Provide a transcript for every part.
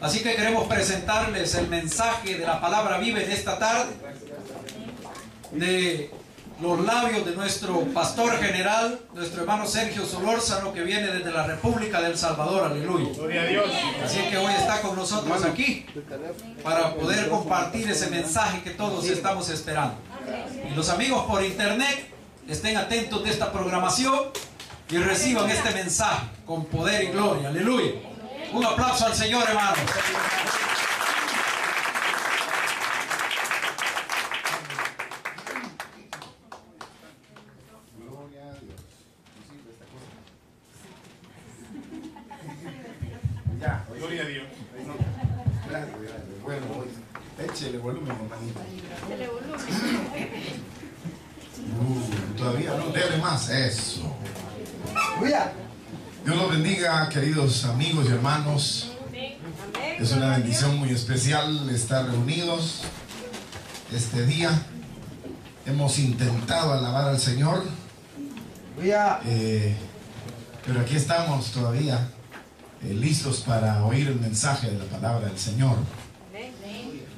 Así que queremos presentarles el mensaje de la palabra viva en esta tarde, de los labios de nuestro pastor general, nuestro hermano Sergio Solórzano, que viene desde la República del Salvador. Aleluya. Gloria a Dios. Así que hoy está con nosotros aquí para poder compartir ese mensaje que todos estamos esperando. Y los amigos por internet, estén atentos de esta programación y reciban este mensaje con poder y gloria. Aleluya. Un aplauso al Señor, hermanos. Gloria a Dios. Ya, Gloria a Dios. Gracias. Bueno, échele volumen, hermanito. Échele volumen. Todavía no, dele más. Eso. Dios los bendiga, queridos amigos y hermanos. Es una bendición muy especial estar reunidos este día. Hemos intentado alabar al Señor, pero aquí estamos todavía listos para oír el mensaje de la palabra del Señor.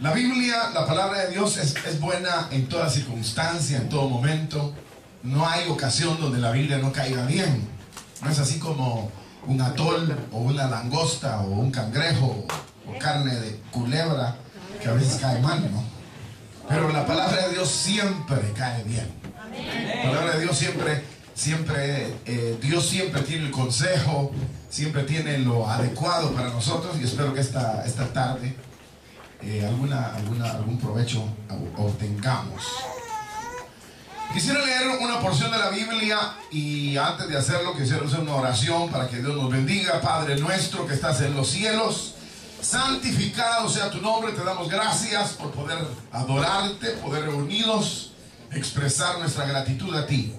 La Biblia, la palabra de Dios es buena en toda circunstancia, en todo momento. No hay ocasión donde la Biblia no caiga bien. No es así como un atol o una langosta o un cangrejo o carne de culebra que a veces cae mal, ¿no? Pero la palabra de Dios siempre cae bien. La palabra de Dios Dios siempre tiene el consejo, siempre tiene lo adecuado para nosotros, y espero que esta tarde algún provecho obtengamos. Quisiera leer una porción de la Biblia, y antes de hacerlo quisiera hacer una oración para que Dios nos bendiga. Padre nuestro que estás en los cielos, santificado sea tu nombre. Te damos gracias por poder adorarte, poder reunidos, expresar nuestra gratitud a ti.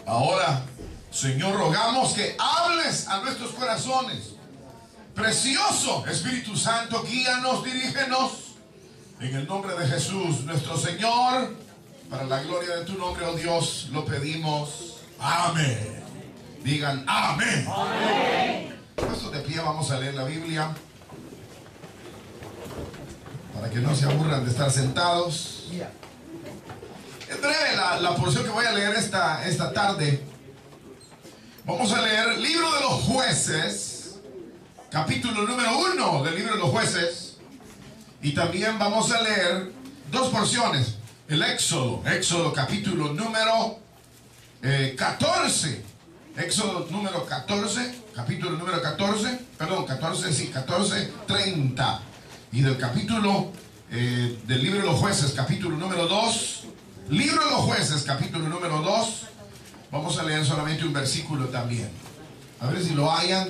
Ahora, Señor, rogamos que hables a nuestros corazones. Precioso Espíritu Santo, guíanos, dirígenos. En el nombre de Jesús, nuestro Señor. Para la gloria de tu nombre, oh Dios, lo pedimos. Amén. Digan amén. Amén. Puestos de pie, vamos a leer la Biblia, para que no se aburran de estar sentados. Es breve la porción que voy a leer esta tarde. Vamos a leer Libro de los Jueces, capítulo número 1 del Libro de los Jueces. Y también vamos a leer dos porciones. El Éxodo capítulo número 14. Éxodo número 14, capítulo número 14, perdón, 14:30. Y del capítulo del Libro de los Jueces, capítulo número 2. Libro de los Jueces, capítulo número 2. Vamos a leer solamente un versículo también. A ver si lo hayan.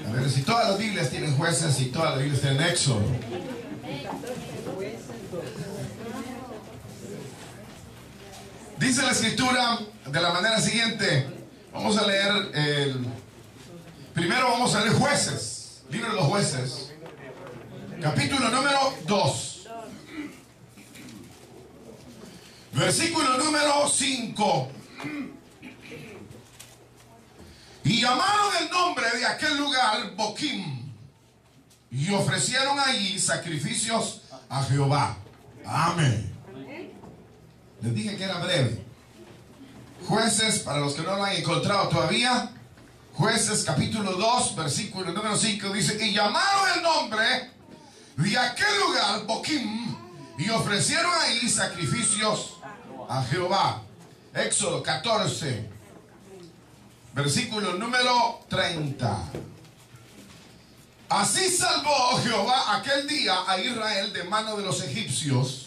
A ver si todas las Biblias tienen jueces y todas las Biblias tienen Éxodo. Dice la escritura de la manera siguiente. Vamos a leer primero vamos a leer Jueces, libro de los Jueces, capítulo número 2, versículo número 5. Y llamaron el nombre de aquel lugar Boquim, y ofrecieron allí sacrificios a Jehová. Amén. Les dije que era breve. Jueces, para los que no lo han encontrado todavía, Jueces capítulo 2, versículo número 5, dice: y llamaron el nombre de aquel lugar Boquim, y ofrecieron ahí sacrificios a Jehová. Éxodo 14, versículo número 30. Así salvó Jehová aquel día a Israel de mano de los egipcios.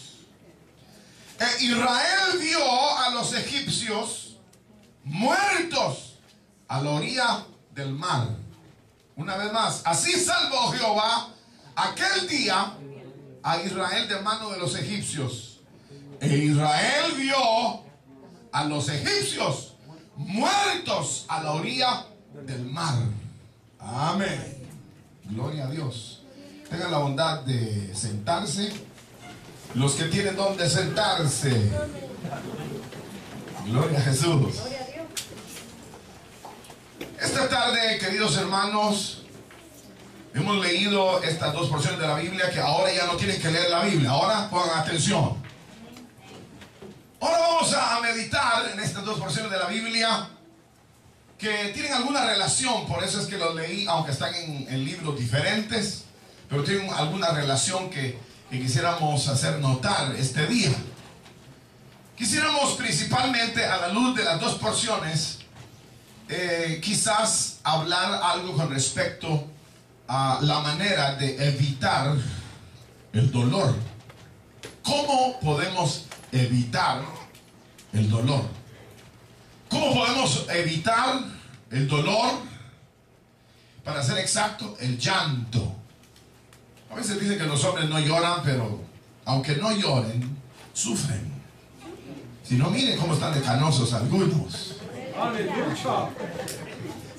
E Israel vio a los egipcios muertos a la orilla del mar. Una vez más, así salvó Jehová aquel día a Israel de mano de los egipcios. E Israel vio a los egipcios muertos a la orilla del mar. Amén. Gloria a Dios. Tengan la bondad de sentarse. Los que tienen donde sentarse. Gloria a Jesús. Esta tarde, queridos hermanos, hemos leído estas dos porciones de la Biblia que ahora ya no tienen que leer la Biblia. Ahora pongan atención. Ahora vamos a meditar en estas dos porciones de la Biblia que tienen alguna relación. Por eso es que los leí, aunque están en libros diferentes, pero tienen alguna relación que quisiéramos hacer notar este día. Quisiéramos principalmente, a la luz de las dos porciones, quizás hablar algo con respecto a la manera de evitar el dolor. ¿Cómo podemos evitar el dolor? ¿Cómo podemos evitar el dolor? Para ser exacto, el llanto. A veces dicen que los hombres no lloran, pero aunque no lloren, sufren. Si no, miren cómo están de canosos algunos.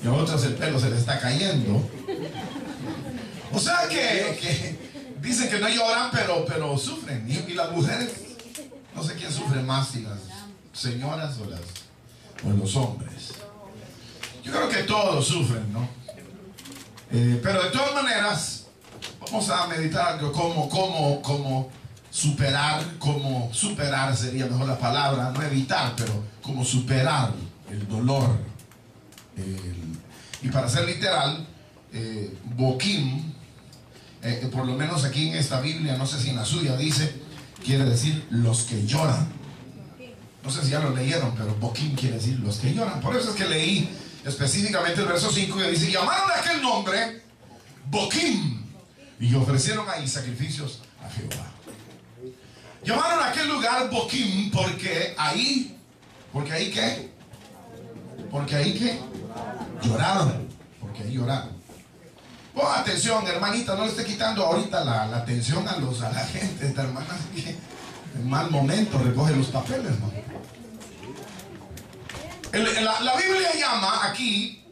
Y a otros el pelo se les está cayendo. O sea que dicen que no lloran, pero sufren. Y las mujeres, no sé quién sufre más, si las señoras o los hombres. Yo creo que todos sufren, ¿no? Pero de todas maneras, vamos a meditar algo cómo superar sería mejor la palabra, no evitar, pero cómo superar el dolor. Y para ser literal, Boquim, por lo menos aquí en esta Biblia, no sé si en la suya dice, quiere decir los que lloran. No sé si ya lo leyeron, pero Boquim quiere decir los que lloran. Por eso es que leí específicamente el verso 5 que dice: llamaron a aquel nombre Boquim, y ofrecieron ahí sacrificios a Jehová. Llamaron a aquel lugar Boquim porque ahí ¿qué? Porque ahí ¿qué? Lloraron. Porque ahí lloraron. Pongan atención, hermanita, no le esté quitando ahorita la atención a la gente, esta hermana, que en mal momento recoge los papeles, ¿no? La Biblia llama aquí,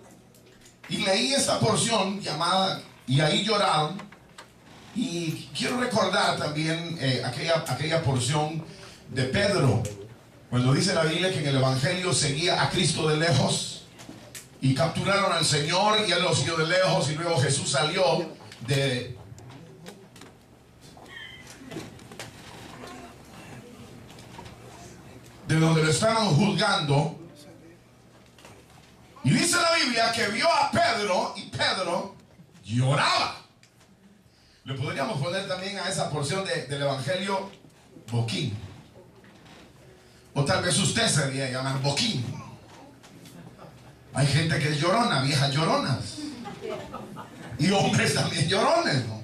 y leí esta porción llamada y ahí lloraron. Y quiero recordar también aquella porción de Pedro, cuando dice la Biblia que en el Evangelio seguía a Cristo de lejos y capturaron al Señor y él lo siguió de lejos, y luego Jesús salió de donde lo estaban juzgando, y dice la Biblia que vio a Pedro y Pedro lloraba. Le podríamos poner también a esa porción del Evangelio Boquim. O tal vez usted se debería llamar Boquim. Hay gente que es llorona, viejas lloronas. Y hombres también llorones, ¿no?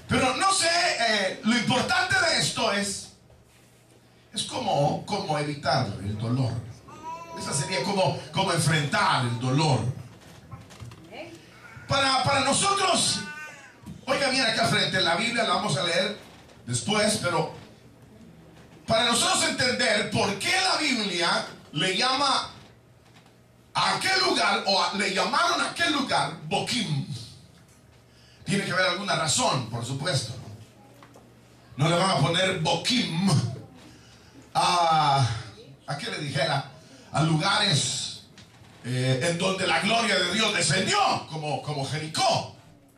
Pero no sé, lo importante de esto es cómo evitar el dolor. Esa sería cómo enfrentar el dolor. Para nosotros, oiga bien acá al frente, la Biblia la vamos a leer después, pero para nosotros entender por qué la Biblia le llama a aquel lugar, o le llamaron a aquel lugar Boquim. Tiene que haber alguna razón, por supuesto. No le van a poner Boquim a que le dijera, a lugares en donde la gloria de Dios descendió, como Jericó,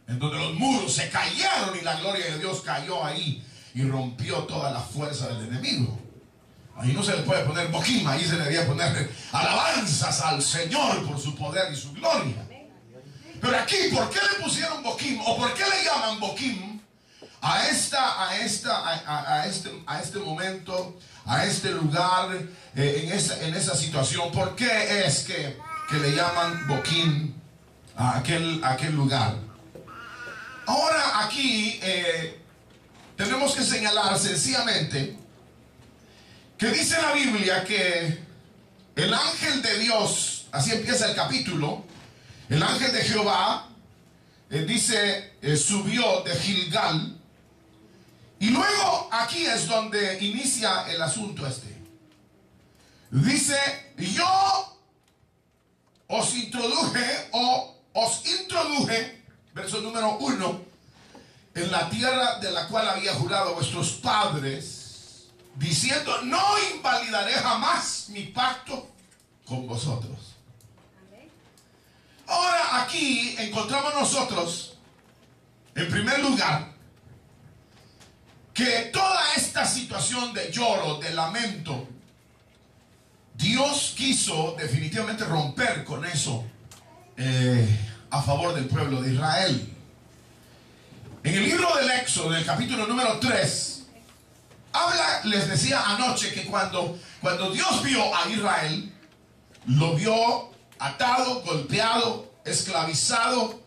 en donde los muros se cayeron y la gloria de Dios cayó ahí y rompió toda la fuerza del enemigo. Ahí no se le puede poner Boquim, ahí se le debería poner alabanzas al Señor por su poder y su gloria. Pero aquí, ¿por qué le pusieron Boquim? ¿O por qué le llaman Boquim a este momento, a este lugar, en esa situación? ¿Por qué es que le llaman Boquim a aquel lugar? Ahora aquí tenemos que señalar sencillamente que dice la Biblia que el ángel de Dios, así empieza el capítulo, el ángel de Jehová, dice, subió de Gilgal. Y luego aquí es donde inicia el asunto este. Dice, yo os introduje, verso número 1, en la tierra de la cual había jurado a vuestros padres, diciendo, no invalidaré jamás mi pacto con vosotros. Ahora aquí encontramos nosotros, en primer lugar, que toda esta situación de lloro, de lamento, Dios quiso definitivamente romper con eso a favor del pueblo de Israel. En el libro del Éxodo, en el capítulo número 3, habla, les decía anoche, que cuando Dios vio a Israel, lo vio atado, golpeado, esclavizado,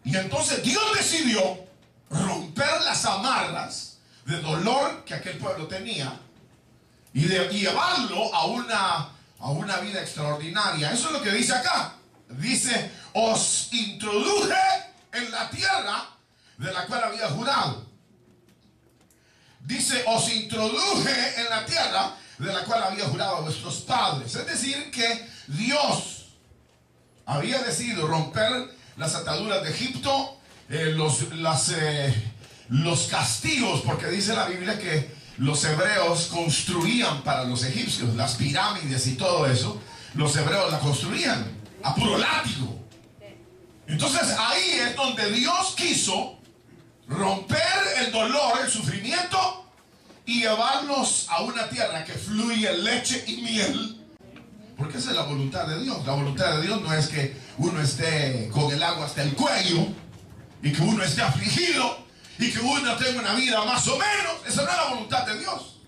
y entonces Dios decidió romper las amarras de dolor que aquel pueblo tenía y llevarlo a una vida extraordinaria. Eso es lo que dice acá. Dice, os introduje en la tierra de la cual había jurado. Dice, os introduje en la tierra de la cual había jurado a vuestros padres. Es decir, que Dios había decidido romper las ataduras de Egipto, los castigos, porque dice la Biblia que los hebreos construían para los egipcios las pirámides y todo eso. Los hebreos la construían a puro látigo. Entonces ahí es donde Dios quiso romper el dolor, el sufrimiento, y llevarnos a una tierra que fluye leche y miel. Porque esa es la voluntad de Dios. La voluntad de Dios no es que uno esté con el agua hasta el cuello y que uno esté afligido y que uno tenga una vida más o menos. Esa no es la voluntad de Dios.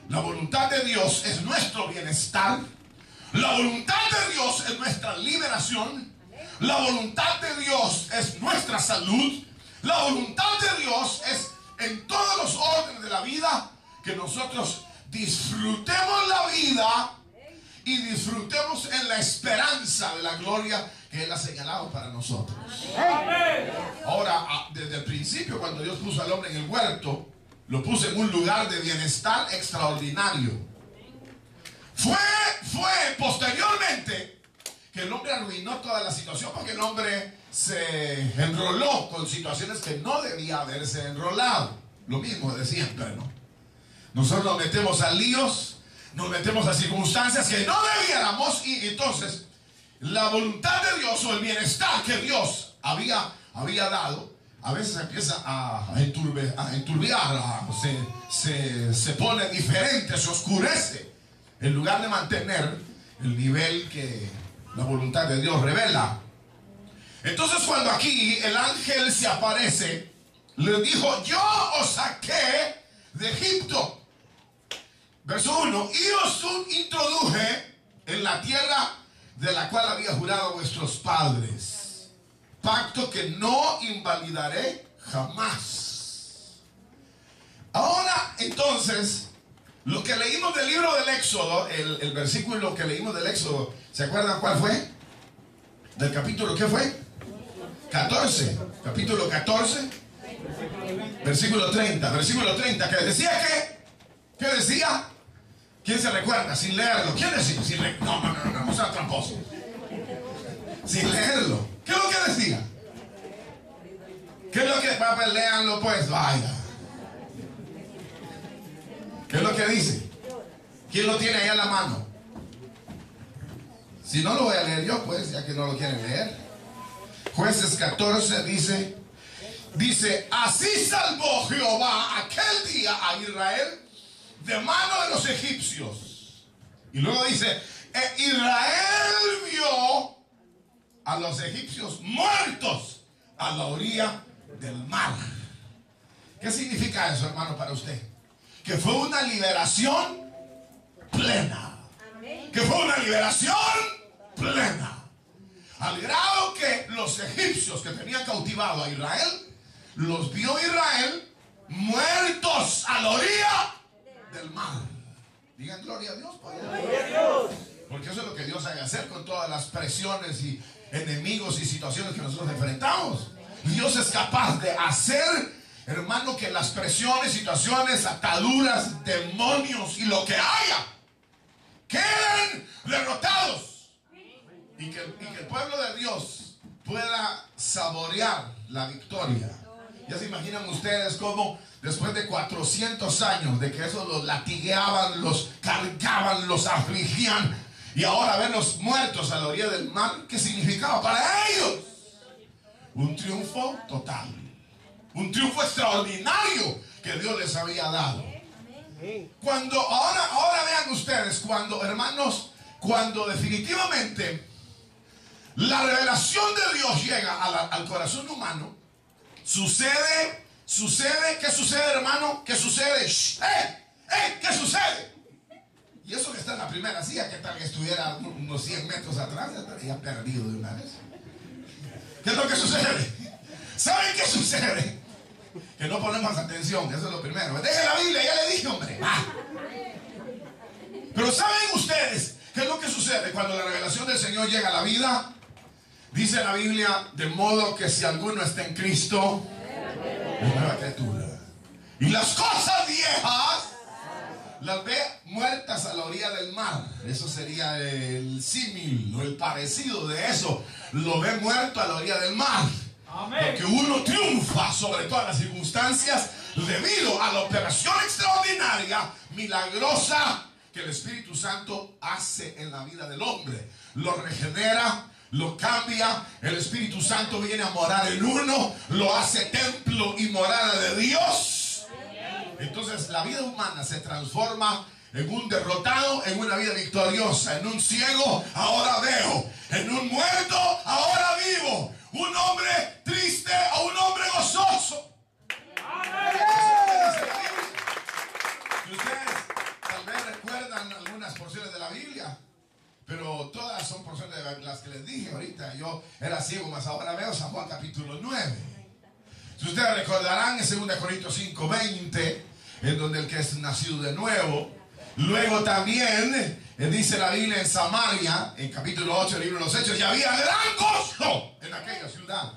La voluntad de Dios es nuestro bienestar. La voluntad de Dios es nuestra liberación. La voluntad de Dios es nuestra salud. La voluntad de Dios es, en todos los órdenes de la vida, que nosotros disfrutemos la vida y disfrutemos en la esperanza de la gloria que Él ha señalado para nosotros. Ahora, desde el principio, cuando Dios puso al hombre en el huerto, lo puso en un lugar de bienestar extraordinario. Fue posteriormente que el hombre arruinó toda la situación, porque el hombre se enroló con situaciones que no debía haberse enrolado. Lo mismo de siempre, ¿no? Nosotros nos metemos a líos, nos metemos a circunstancias que no debiéramos, y entonces la voluntad de Dios o el bienestar que Dios había dado, a veces empieza a enturbiar, se pone diferente, se oscurece, en lugar de mantener el nivel que la voluntad de Dios revela. Entonces, cuando aquí el ángel se aparece, les dijo, yo os saqué de Egipto. Verso 1, y os introduje en la tierra de la cual había jurado a vuestros padres, pacto que no invalidaré jamás. Ahora, entonces, lo que leímos del libro del Éxodo, el versículo que leímos del Éxodo, ¿se acuerdan cuál fue? Del capítulo, ¿qué fue? 14, capítulo 14, versículo 30, que decía ¿Qué decía? ¿Quién se recuerda? Sin leerlo. ¿Quién decía? No sea tramposo. Sin leerlo. ¿Qué es lo que decía? ¿Qué es lo que? Papá, léanlo pues, vaya. ¿Qué es lo que dice? ¿Quién lo tiene ahí a la mano? Si no lo voy a leer yo, pues, ya que no lo quieren leer. Jueces 14 dice, así salvó Jehová aquel día a Israel de mano de los egipcios. Y luego dice, Israel vio a los egipcios muertos a la orilla del mar. ¿Qué significa eso, hermano, para usted? Que fue una liberación plena. Que fue una liberación plena. Al grado que los egipcios que tenían cautivado a Israel, los vio Israel muertos a la orilla del mar. Digan gloria a Dios, Padre. Gloria a Dios. Porque eso es lo que Dios ha de hacer con todas las presiones y enemigos y situaciones que nosotros enfrentamos. Dios es capaz de hacer, hermano, que las presiones, situaciones, ataduras, demonios y lo que haya queden derrotados. Y que el pueblo de Dios pueda saborear la victoria. Ya se imaginan ustedes cómo después de 400 años de que eso los latigueaban, los cargaban, los afligían, y ahora verlos muertos a la orilla del mar, ¿qué significaba para ellos? Un triunfo total, un triunfo extraordinario que Dios les había dado. Cuando ahora vean ustedes, cuando, hermanos, cuando definitivamente la revelación de Dios llega al corazón humano, sucede, ¿qué sucede, hermano? ¿Qué sucede? ¿Qué sucede? Y eso que está en la primera silla, que tal que estuviera unos 100 metros atrás, ya estaría perdido de una vez. ¿Qué es lo que sucede? ¿Saben qué sucede? Que no ponemos atención, eso es lo primero. Deje la Biblia, ya le dije, hombre. Pero ¿saben ustedes qué es lo que sucede cuando la revelación del Señor llega a la vida? Dice la Biblia, de modo que si alguno está en Cristo, es nueva criatura. Y las cosas viejas las ve muertas a la orilla del mar. Eso sería el símil o el parecido de eso. Lo ve muerto a la orilla del mar. Porque uno triunfa sobre todas las circunstancias debido a la operación extraordinaria, milagrosa, que el Espíritu Santo hace en la vida del hombre. Lo regenera, lo cambia. El Espíritu Santo viene a morar en uno, lo hace templo y morada de Dios. Entonces la vida humana se transforma en un derrotado, en una vida victoriosa. En un ciego, ahora veo. En un muerto, ahora vivo. Un hombre triste a un hombre gozoso. Y ustedes tal vez recuerdan algunas porciones de la Biblia, pero todas son porciones de las que les dije ahorita. Yo era ciego, mas ahora veo. San Juan capítulo 9. Si ustedes recordarán, en 2 Corintios 5:20, en donde el que es nacido de nuevo. Luego también dice la Biblia en Samaria, en capítulo 8 del libro de los Hechos, y había gran gozo en aquella ciudad,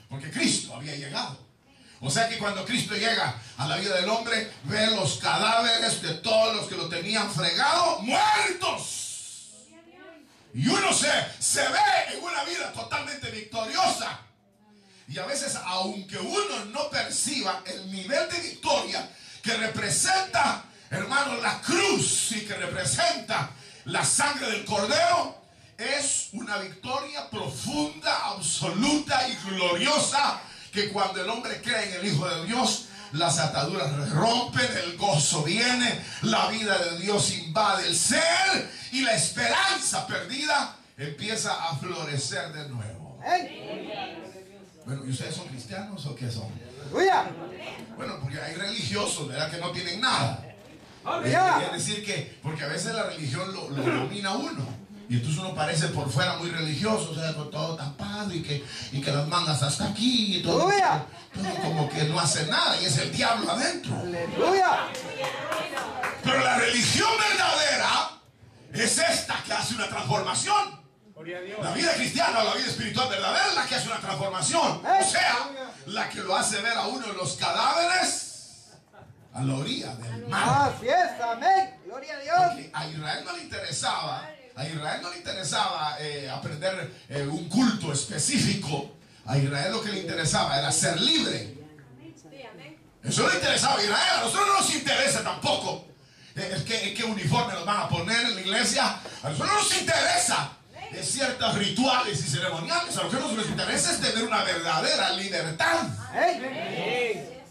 porque Cristo había llegado. O sea que cuando Cristo llega a la vida del hombre, ve los cadáveres de todos los que lo tenían fregado, muertos. Y uno se ve en una vida totalmente victoriosa. Y a veces, aunque uno no perciba el nivel de victoria que representa, hermano, la cruz, y que representa la sangre del Cordero, es una victoria profunda, absoluta y gloriosa, que cuando el hombre cree en el Hijo de Dios, las ataduras se rompen, el gozo viene, la vida de Dios invade el ser, y la esperanza perdida empieza a florecer de nuevo. Bueno, ¿y ustedes son cristianos o qué son? Bueno, porque hay religiosos, ¿verdad?, que no tienen nada. Es decir que, porque a veces la religión lo domina uno. Y entonces uno parece por fuera muy religioso, o sea, con todo tapado y que las mangas hasta aquí y todo como que no hace nada, y es el diablo adentro. ¡Aleluya! Pero la religión verdadera es esta, que hace una transformación. La vida cristiana o la vida espiritual verdadera es la que hace una transformación. O sea, la que lo hace ver a uno en los cadáveres a la orilla del mar. Así es, amén. Gloria a Dios. Porque a Israel no le interesaba, aprender un culto específico. A Israel lo que le interesaba era ser libre. Eso le interesaba a Israel. A nosotros no nos interesa tampoco qué uniforme nos van a poner en la iglesia. A nosotros no nos interesa ciertos rituales y ceremoniales. A lo que nos interesa es tener una verdadera libertad.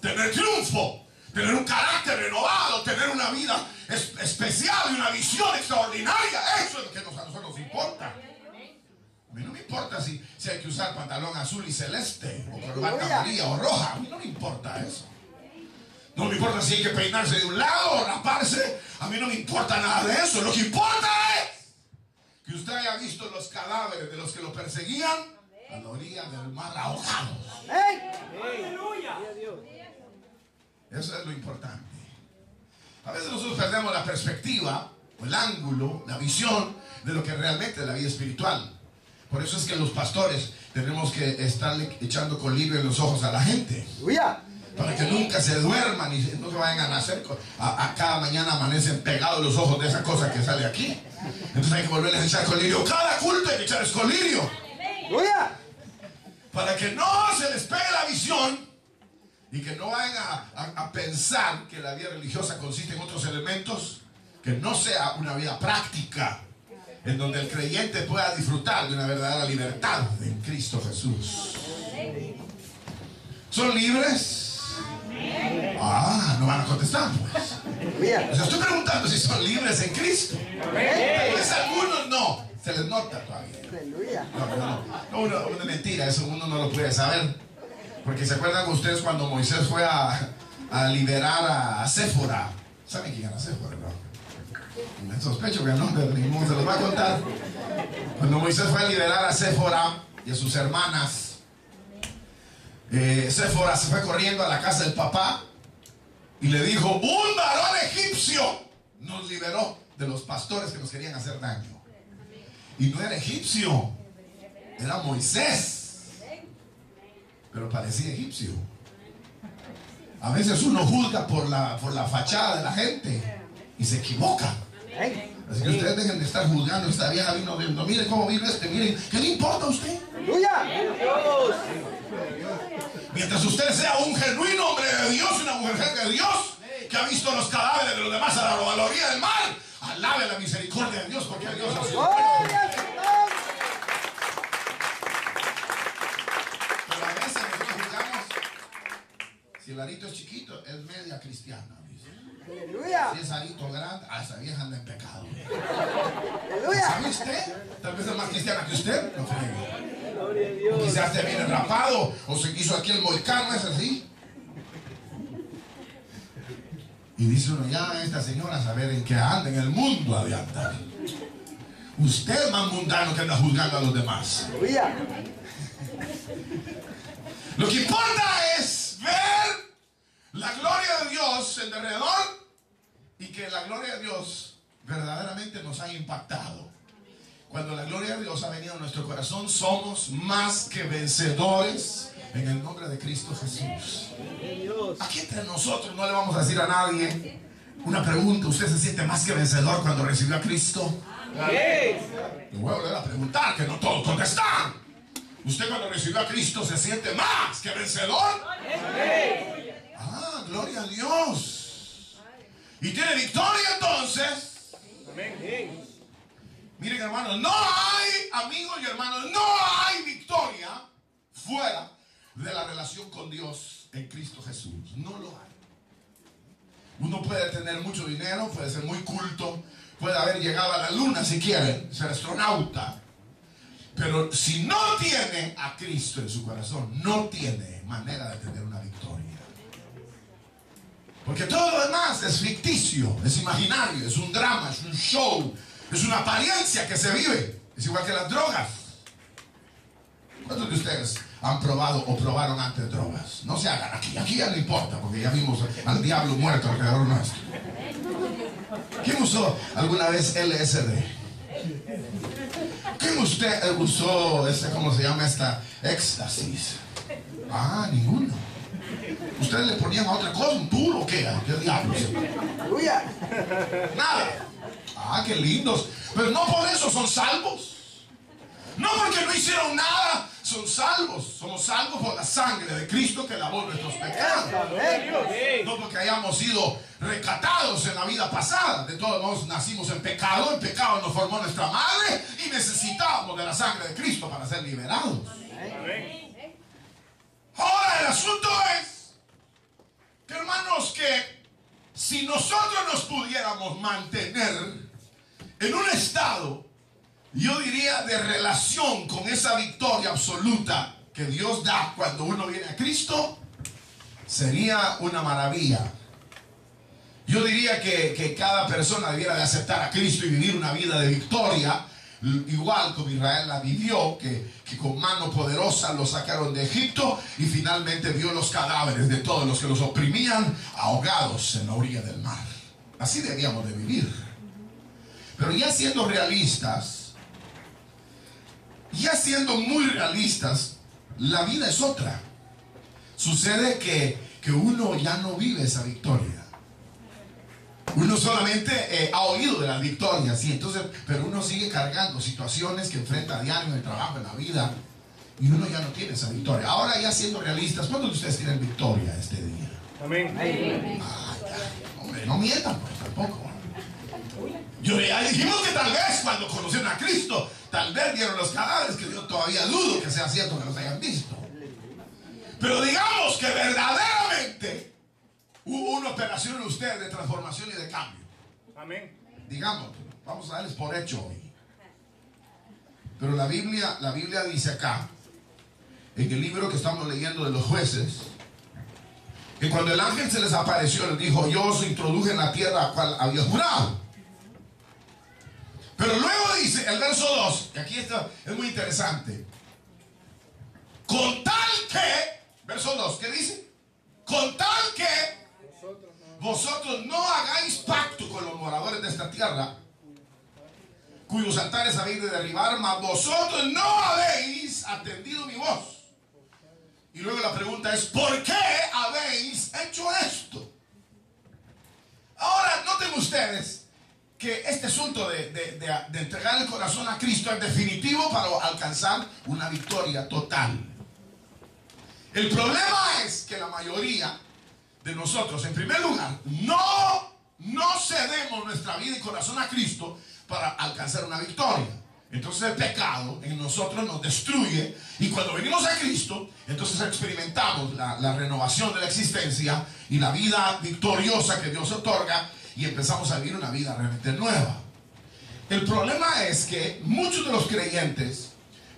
Tener triunfo, tener un carácter renovado, tener una vida especial y una visión extraordinaria. Eso es lo que a nosotros nos importa. A mí no me importa si hay que usar pantalón azul y celeste, o corbata amarilla o roja. A mí no me importa eso. No me importa si hay que peinarse de un lado o raparse. A mí no me importa nada de eso. Lo que importa es que usted haya visto los cadáveres de los que lo perseguían a la orilla del mar ahogados. ¡Aleluya! Eso es lo importante. A veces nosotros perdemos la perspectiva, el ángulo, la visión de lo que realmente es la vida espiritual. Por eso es que los pastores tenemos que estarle echando colirio en los ojos a la gente. Para que nunca se duerman y no se vayan a nacer. A cada mañana amanecen pegados los ojos de esa cosa que sale aquí. Entonces hay que volverles a echar colirio. Cada culto hay que echarles colirio. Para que no se les pegue la visión y que no vayan a pensar que la vida religiosa consiste en otros elementos, que no sea una vida práctica en donde el creyente pueda disfrutar de una verdadera libertad en Cristo Jesús. ¿Son libres? No van a contestar, pues. O sea, estoy preguntando si son libres en Cristo. Pues algunos no. Se les nota todavía. No, una mentira, eso uno no lo puede saber. Porque se acuerdan ustedes cuando Moisés fue a liberar a Séfora. ¿Saben quién era Séfora, no? Me sospecho que no, pero ninguno se los va a contar. Cuando Moisés fue a liberar a Séfora y a sus hermanas, Séfora se fue corriendo a la casa del papá y le dijo: un varón egipcio nos liberó de los pastores que nos querían hacer daño. Y no era egipcio, era Moisés, pero parecía egipcio. A veces uno juzga por la fachada de la gente y se equivoca. Así que ustedes dejen de estar juzgando. Esta vieja vino viendo, miren cómo vino miren, ¿qué le importa a usted? Mientras usted sea un genuino hombre de Dios, una mujer de Dios, que ha visto los cadáveres de los demás a la orilla del mar, alabe la misericordia de Dios, porque Dios ha sido bueno. Pero a veces nosotros juzgamos, si el arito es chiquito, es media cristiana, dice. Si es arito grande, esa vieja anda en pecado. ¿Sabe usted? Tal vez es más cristiana que usted. No fregue. O quizás te viene rapado, o se quiso aquí el moicano, es así. Y dice uno, ya esta señora a saber en qué anda, en el mundo ha de andar. Usted es más mundano que anda juzgando a los demás. Lo que importa es ver la gloria de Dios en derredor y que la gloria de Dios verdaderamente nos ha impactado. Cuando la gloria de Dios ha venido a nuestro corazón, somos más que vencedores en el nombre de Cristo Jesús. Aquí entre nosotros no le vamos a decir a nadie una pregunta: ¿usted se siente más que vencedor cuando recibió a Cristo? Le voy a volver a preguntar, que no todos contestan. ¿Usted cuando recibió a Cristo se siente más que vencedor? Gloria a Dios. Y tiene victoria entonces. Miren, hermanos, no hay, amigos y hermanos, no hay victoria fuera de la relación con Dios en Cristo Jesús. No lo hay. Uno puede tener mucho dinero, puede ser muy culto, puede haber llegado a la luna si quieren, ser astronauta, pero si no tiene a Cristo en su corazón, no tiene manera de tener una victoria. Porque todo lo demás es ficticio, es imaginario, es un drama, es un show, es una apariencia que se vive. Es igual que las drogas. ¿Cuántos de ustedes han probado o probaron antes drogas? No se hagan aquí. Aquí ya no importa, porque ya vimos al diablo muerto alrededor nuestro. ¿Quién usó alguna vez LSD? ¿Quién usted usó ¿cómo se llama esta? Éxtasis. Ninguno. Ustedes le ponían a otra cosa, un tour o qué, ¿qué diablos? Aleluya. Nada. Ah, qué lindos. Pero no por eso son salvos. No porque no hicieron nada, son salvos. Somos salvos por la sangre de Cristo que lavó nuestros pecados. No porque hayamos sido rescatados en la vida pasada. De todos modos nacimos en pecado nos formó nuestra madre y necesitábamos de la sangre de Cristo para ser liberados. Ahora el asunto es que, hermanos, que si nosotros nos pudiéramos mantener en un estado, yo diría, de relación con esa victoria absoluta que Dios da cuando uno viene a Cristo, sería una maravilla. Yo diría que cada persona debiera de aceptar a Cristo y vivir una vida de victoria, igual como Israel la vivió, que con mano poderosa los sacaron de Egipto y finalmente vio los cadáveres de todos los que los oprimían ahogados en la orilla del mar. Así deberíamos de vivir. Pero ya siendo realistas, ya siendo muy realistas, la vida es otra. Sucede que uno ya no vive esa victoria. Uno solamente ha oído de las victorias, sí, entonces, pero uno sigue cargando situaciones que enfrenta a diario en el trabajo, en la vida, y uno ya no tiene esa victoria. Ahora, ya siendo realistas, ¿cuántos de ustedes tienen victoria este día? Amén. Ay, hombre, no mientan, pues tampoco. Ya dijimos que tal vez cuando conocieron a Cristo, tal vez vieron los cadáveres, que yo todavía dudo que sea cierto que los hayan visto. Pero digamos que verdaderamente hubo una operación en ustedes de transformación y de cambio. Amén. Digamos, vamos a darles por hecho hoy. Pero la Biblia dice acá, en el libro que estamos leyendo de los Jueces, que cuando el ángel se les apareció, les dijo: yo os introduje en la tierra a cual había jurado. Pero luego dice el verso 2, y aquí está, es muy interesante. Con tal que, verso 2, ¿qué dice? Con tal que vosotros no hagáis pacto con los moradores de esta tierra, cuyos altares habéis de derribar, mas vosotros no habéis atendido mi voz. Y luego la pregunta es: ¿por qué habéis hecho esto? Ahora, noten ustedes que este asunto de entregar el corazón a Cristo es definitivo para alcanzar una victoria total. El problema es que la mayoría de nosotros, en primer lugar, no cedemos nuestra vida y corazón a Cristo para alcanzar una victoria. Entonces el pecado en nosotros nos destruye, y cuando venimos a Cristo, entonces experimentamos la renovación de la existencia y la vida victoriosa que Dios otorga, y empezamos a vivir una vida realmente nueva. El problema es que muchos de los creyentes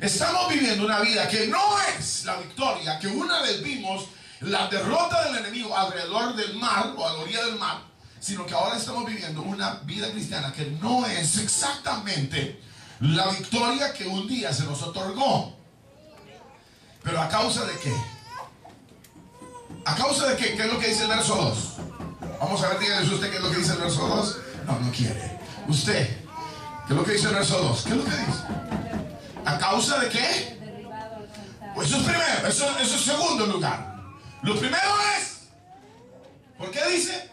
estamos viviendo una vida que no es la victoria que una vez vimos, la derrota del enemigo alrededor del mar o a la orilla del mar, sino que ahora estamos viviendo una vida cristiana que no es exactamente la victoria que un día se nos otorgó. ¿Pero a causa de qué? ¿A causa de qué? ¿Qué es lo que dice el verso 2? Vamos a ver, díganle usted qué es lo que dice el verso 2. No quiere. Usted, ¿qué es lo que dice el verso 2? ¿Qué es lo que dice? ¿A causa de qué? Pues eso es primero, eso es segundo lugar. Lo primero es, ¿por qué dice?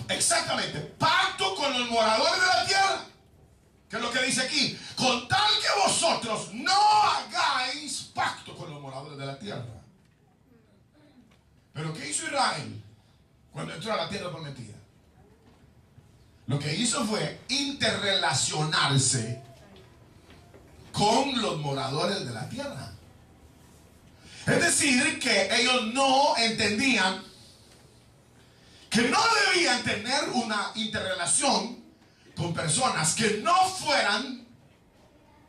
Exactamente, pacto con los moradores de la tierra. ¿Qué es lo que dice aquí? Con tal que vosotros no hagáis pacto con los moradores de la tierra. ¿Pero qué hizo Israel cuando entró a la tierra prometida? Lo que hizo fue interrelacionarse con los moradores de la tierra. Es decir, que ellos no entendían que no debían tener una interrelación con personas que no fueran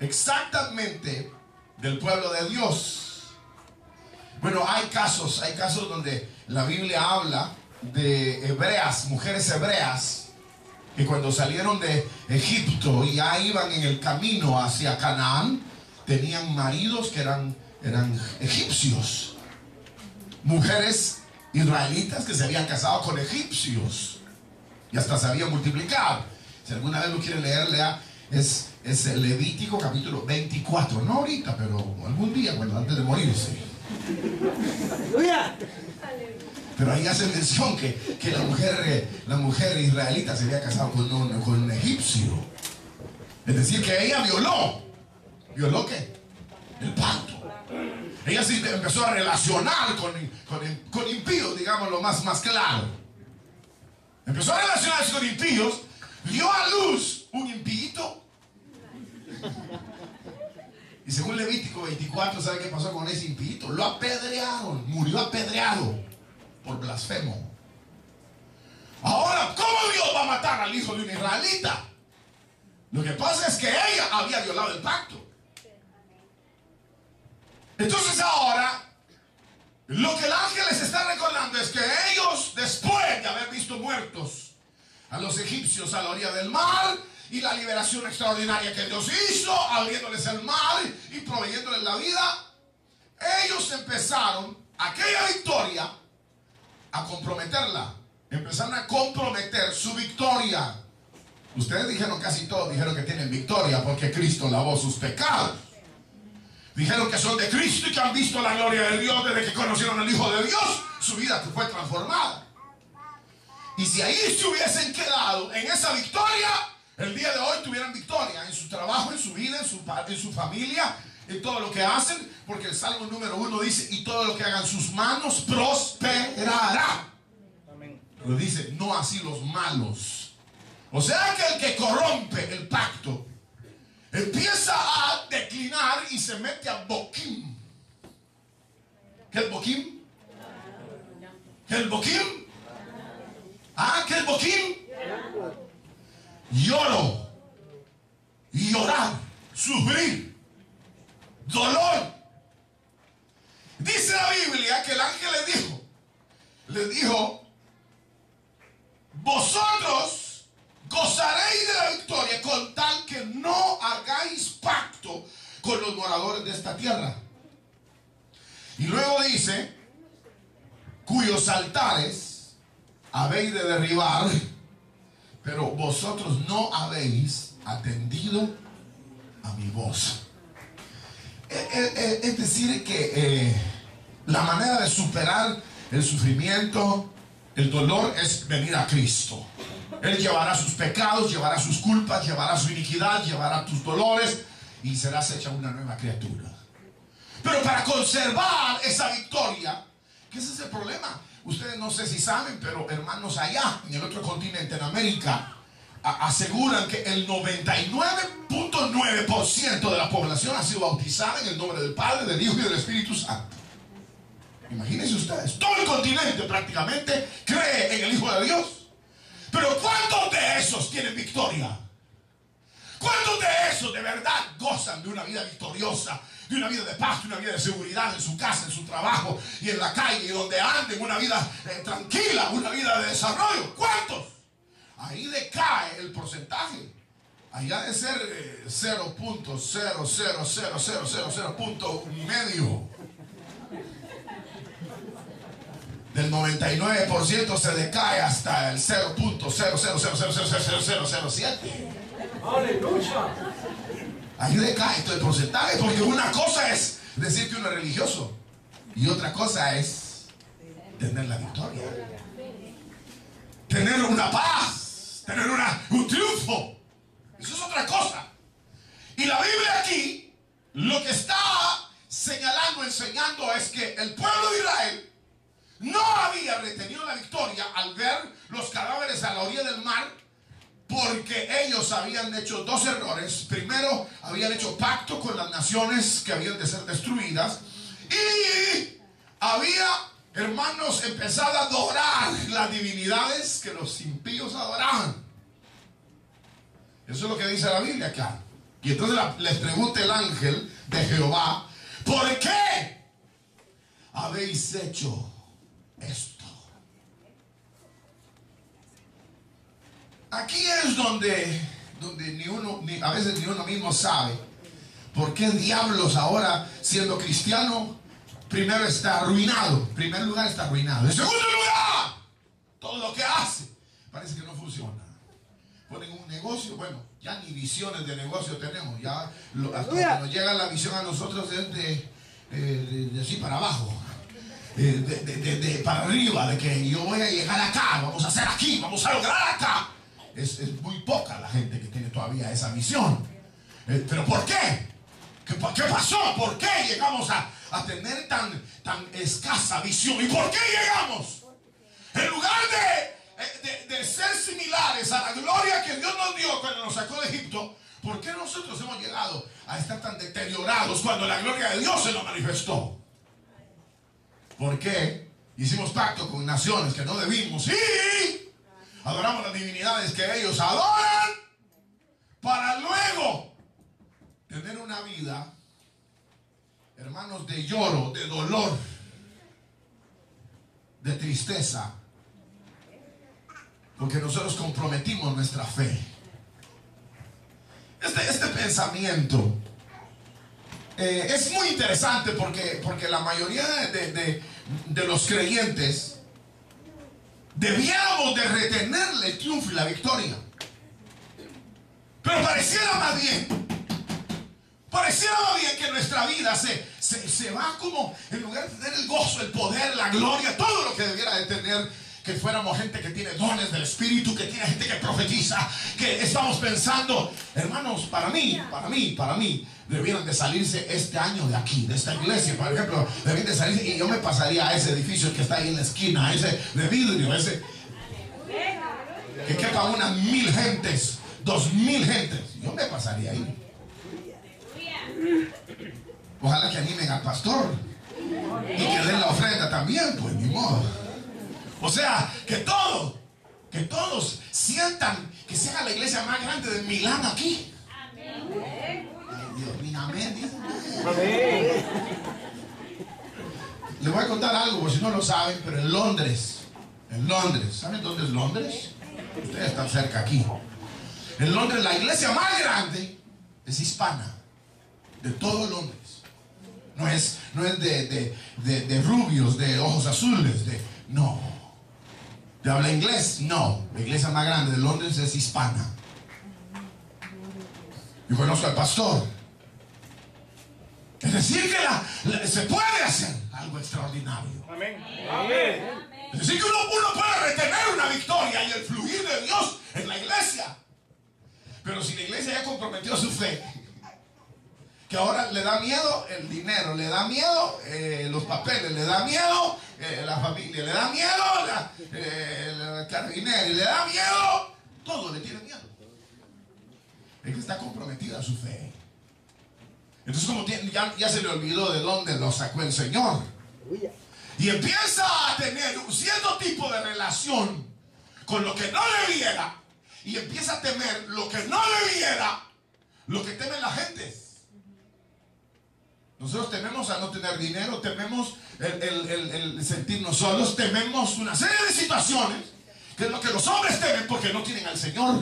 exactamente del pueblo de Dios. Bueno, hay casos donde la Biblia habla de hebreas, mujeres hebreas, que cuando salieron de Egipto y ya iban en el camino hacia Canaán, tenían maridos que eran egipcios, mujeres israelitas que se habían casado con egipcios y hasta se habían multiplicado. Si alguna vez lo quiere leer, lea, es el Levítico capítulo 24, no ahorita, pero algún día, antes de morirse. Aleluya. Pero ahí hace mención que la mujer israelita se había casado con un egipcio. Es decir, que ella violó. ¿Violó qué? El pacto. Ella sí empezó a relacionar con impíos, digamos lo más claro. Empezó a relacionarse con impíos, dio a luz un impíito. Y según Levítico 24, ¿sabe qué pasó con ese impíito? Lo apedrearon, murió apedreado por blasfemo. Ahora, ¿cómo Dios va a matar al hijo de un israelita? Lo que pasa es que ella había violado el pacto. Entonces ahora, lo que el ángel les está recordando es que ellos, después de haber visto muertos a los egipcios a la orilla del mar, y la liberación extraordinaria que Dios hizo, abriéndoles el mar y proveyéndoles la vida, ellos empezaron aquella victoria a comprometerla. Empezaron a comprometer su victoria. Ustedes dijeron, casi todos dijeron que tienen victoria porque Cristo lavó sus pecados. Dijeron que son de Cristo y que han visto la gloria de Dios desde que conocieron al Hijo de Dios. Su vida fue transformada. Y si ahí se hubiesen quedado en esa victoria, el día de hoy tuvieran victoria en su trabajo, en su vida, en su familia, en todo lo que hacen, porque el Salmo número 1 dice, y todo lo que hagan sus manos prosperará. Amén. Pero dice, no así los malos. O sea que el que corrompe el pacto empieza a declinar y se mete a boquín. ¿Qué es boquín? ¿Qué es boquín? ¿Qué es boquín? Lloro, llorar, sufrir, dolor. Dice la Biblia que el ángel les dijo, vosotros gozaréis de la victoria con tal que no hagáis pacto con los moradores de esta tierra. Y luego dice, cuyos altares habéis de derribar, pero vosotros no habéis atendido a mi voz. Es decir, que la manera de superar el sufrimiento, el dolor, es venir a Cristo. Él llevará sus pecados, llevará sus culpas, llevará su iniquidad, llevará tus dolores y serás hecha una nueva criatura. Pero para conservar esa victoria, ¿qué es ese problema? Ustedes no sé si saben, pero hermanos allá en el otro continente, en América, aseguran que el 99.9% de la población ha sido bautizada en el nombre del Padre, del Hijo y del Espíritu Santo. Imagínense ustedes, todo el continente prácticamente cree en el Hijo de Dios. Pero ¿cuántos de esos tienen victoria? ¿Cuántos de esos de verdad gozan de una vida victoriosa, de una vida de paz, de una vida de seguridad en su casa, en su trabajo y en la calle y donde anden, una vida tranquila, una vida de desarrollo? ¿Cuántos? Ahí decae el porcentaje. Ahí ha de ser 0.00000 punto medio. Del 99% se decae hasta el 0.0000007. ¡Aleluya! Ahí decae todo el porcentaje, porque una cosa es decir que uno es religioso y otra cosa es tener la victoria, tener una paz, tener un triunfo. Eso es otra cosa. Y la Biblia aquí lo que está señalando, enseñando, es que el pueblo de Israel no había retenido la victoria al ver los cadáveres a la orilla del mar, porque ellos habían hecho dos errores. Primero, habían hecho pacto con las naciones que habían de ser destruidas, y había, hermanos, empezado a adorar las divinidades que los impíos adoraban. Eso es lo que dice la Biblia acá. Y entonces les pregunta el ángel de Jehová, ¿por qué habéis hecho esto? Aquí es donde a veces ni uno mismo sabe por qué diablos ahora, siendo cristiano, primero está arruinado. En primer lugar está arruinado. En segundo lugar, todo lo que hace parece que no funciona. Ponen un negocio, bueno, ya ni visiones de negocio tenemos. Ya hasta que nos llega la visión a nosotros es de así para abajo, para arriba, de que yo voy a llegar acá, vamos a hacer aquí, vamos a lograr acá. Es muy poca la gente que tiene todavía esa visión. ¿Pero por qué? ¿Qué pasó? ¿Por qué llegamos a tener tan escasa visión? ¿Y por qué llegamos? En lugar de ser similares a la gloria que Dios nos dio cuando nos sacó de Egipto, ¿por qué nosotros hemos llegado a estar tan deteriorados cuando la gloria de Dios se nos manifestó? ¿Por qué hicimos pacto con naciones que no debimos y adoramos las divinidades que ellos adoran para luego tener una vida, hermanos, de lloro, de dolor, de tristeza? Porque nosotros comprometimos nuestra fe. Este pensamiento es muy interesante porque la mayoría de los creyentes debíamos de retenerle el triunfo y la victoria. Pero pareciera más bien que nuestra vida se va como, en lugar de tener el gozo, el poder, la gloria, todo lo que debiera de tener, que fuéramos gente que tiene dones del Espíritu, que tiene gente que profetiza, que estamos pensando, hermanos, para mí, debieran de salirse este año de aquí, de esta iglesia, por ejemplo, debieran de salirse, y yo me pasaría a ese edificio que está ahí en la esquina, ese de vidrio, ese que quepa unas 1000 gentes, 2000 gentes, yo me pasaría ahí. Ojalá que animen al pastor y que den la ofrenda también, pues ni modo. O sea, que todos sientan que sea la iglesia más grande de Milán aquí. Amén. Dios mío, amén. Les voy a contar algo, por si no lo saben, pero en Londres, ¿saben dónde es Londres? Ustedes están cerca aquí. En Londres la iglesia más grande es hispana, de todo Londres. No es de rubios, de ojos azules, no. ¿De habla inglés? No. La iglesia más grande de Londres es hispana. Yo conozco al pastor. Es decir, que se puede hacer algo extraordinario. Amén. Amén. Es decir, que uno puede retener una victoria y el fluir de Dios en la iglesia. Pero si la iglesia ya comprometió su fe, que ahora le da miedo el dinero, le da miedo los papeles, le da miedo la familia, le da miedo el carabinero, le da miedo, todo le tiene miedo. El que está comprometido a su fe. Entonces, como ya se le olvidó de dónde lo sacó el Señor, y empieza a tener un cierto tipo de relación con lo que no debiera, y empieza a temer lo que no debiera, lo que teme la gente. Nosotros tememos a no tener dinero, tememos el sentirnos solos, tememos una serie de situaciones, que es lo que los hombres temen porque no tienen al Señor.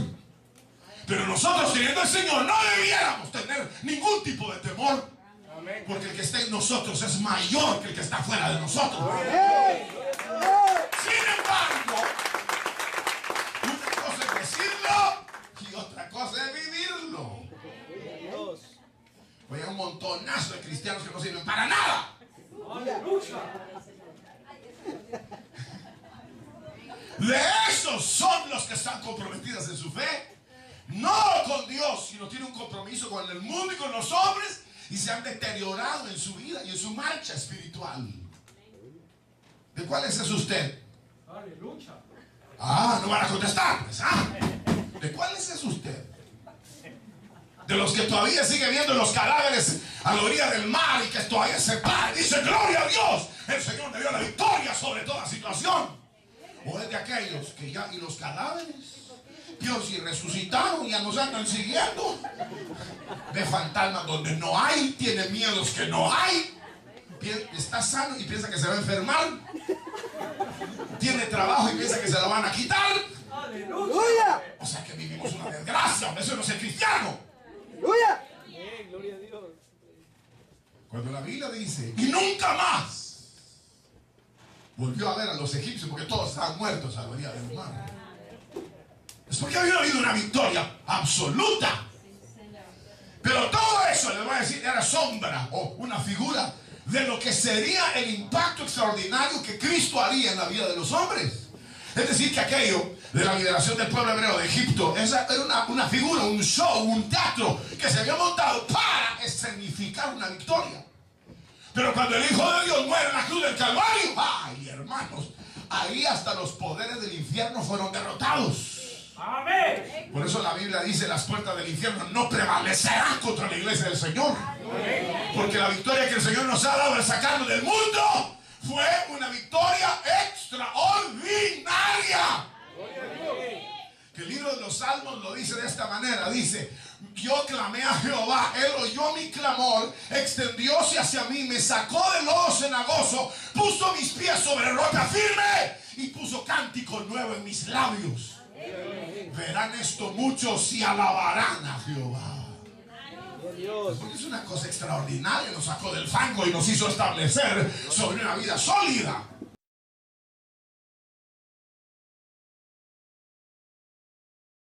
Pero nosotros, teniendo al Señor, no debiéramos tener ningún tipo de temor, porque el que está en nosotros es mayor que el que está fuera de nosotros. Sin embargo, una cosa es decirlo y otra cosa es vivirlo. Oye, hay un montonazo de cristianos que no sirven para nada. De esos son los que están comprometidos en su fe, no con Dios, sino tienen un compromiso con el mundo y con los hombres, y se han deteriorado en su vida y en su marcha espiritual. ¿De cuál es usted? Aleluya. No van a contestar, pues. ¿De cuál es usted? De los que todavía sigue viendo los cadáveres a la orilla del mar y que todavía se para y dice gloria a Dios, el Señor me dio la victoria sobre toda situación. O es de aquellos que ya, y los cadáveres, Dios, y resucitaron, ya nos andan siguiendo. Ve fantasmas donde no hay, tiene miedos que no hay, está sano y piensa que se va a enfermar, tiene trabajo y piensa que se lo van a quitar. ¡Aleluya! O sea que vivimos una desgracia, eso no es el cristiano. ¡Aleluya! Gloria a Dios. Cuando la Biblia dice, y nunca más volvió a ver a los egipcios, porque todos estaban muertos a la orilla del mar, es porque había habido una victoria absoluta. Pero todo eso, les voy a decir, era sombra o una figura de lo que sería el impacto extraordinario que Cristo haría en la vida de los hombres. Es decir, que aquello de la liberación del pueblo hebreo de Egipto esa era una figura, un show, un teatro que se había montado para escenificar una victoria. Pero cuando el Hijo de Dios muere en la cruz del Calvario, ¡ay, hermanos! Ahí hasta los poderes del infierno fueron derrotados. Amén. Por eso la Biblia dice: las puertas del infierno no prevalecerán contra la iglesia del Señor. Porque la victoria que el Señor nos ha dado al sacarnos del mundo fue una victoria extraordinaria. Que el libro de los Salmos lo dice de esta manera. Dice: yo clamé a Jehová, Él oyó mi clamor, extendióse hacia mí, me sacó del lodo cenagoso, puso mis pies sobre roca firme y puso cántico nuevo en mis labios. Verán esto muchos y alabarán a Jehová. Porque es una cosa extraordinaria. Nos sacó del fango y nos hizo establecer sobre una vida sólida.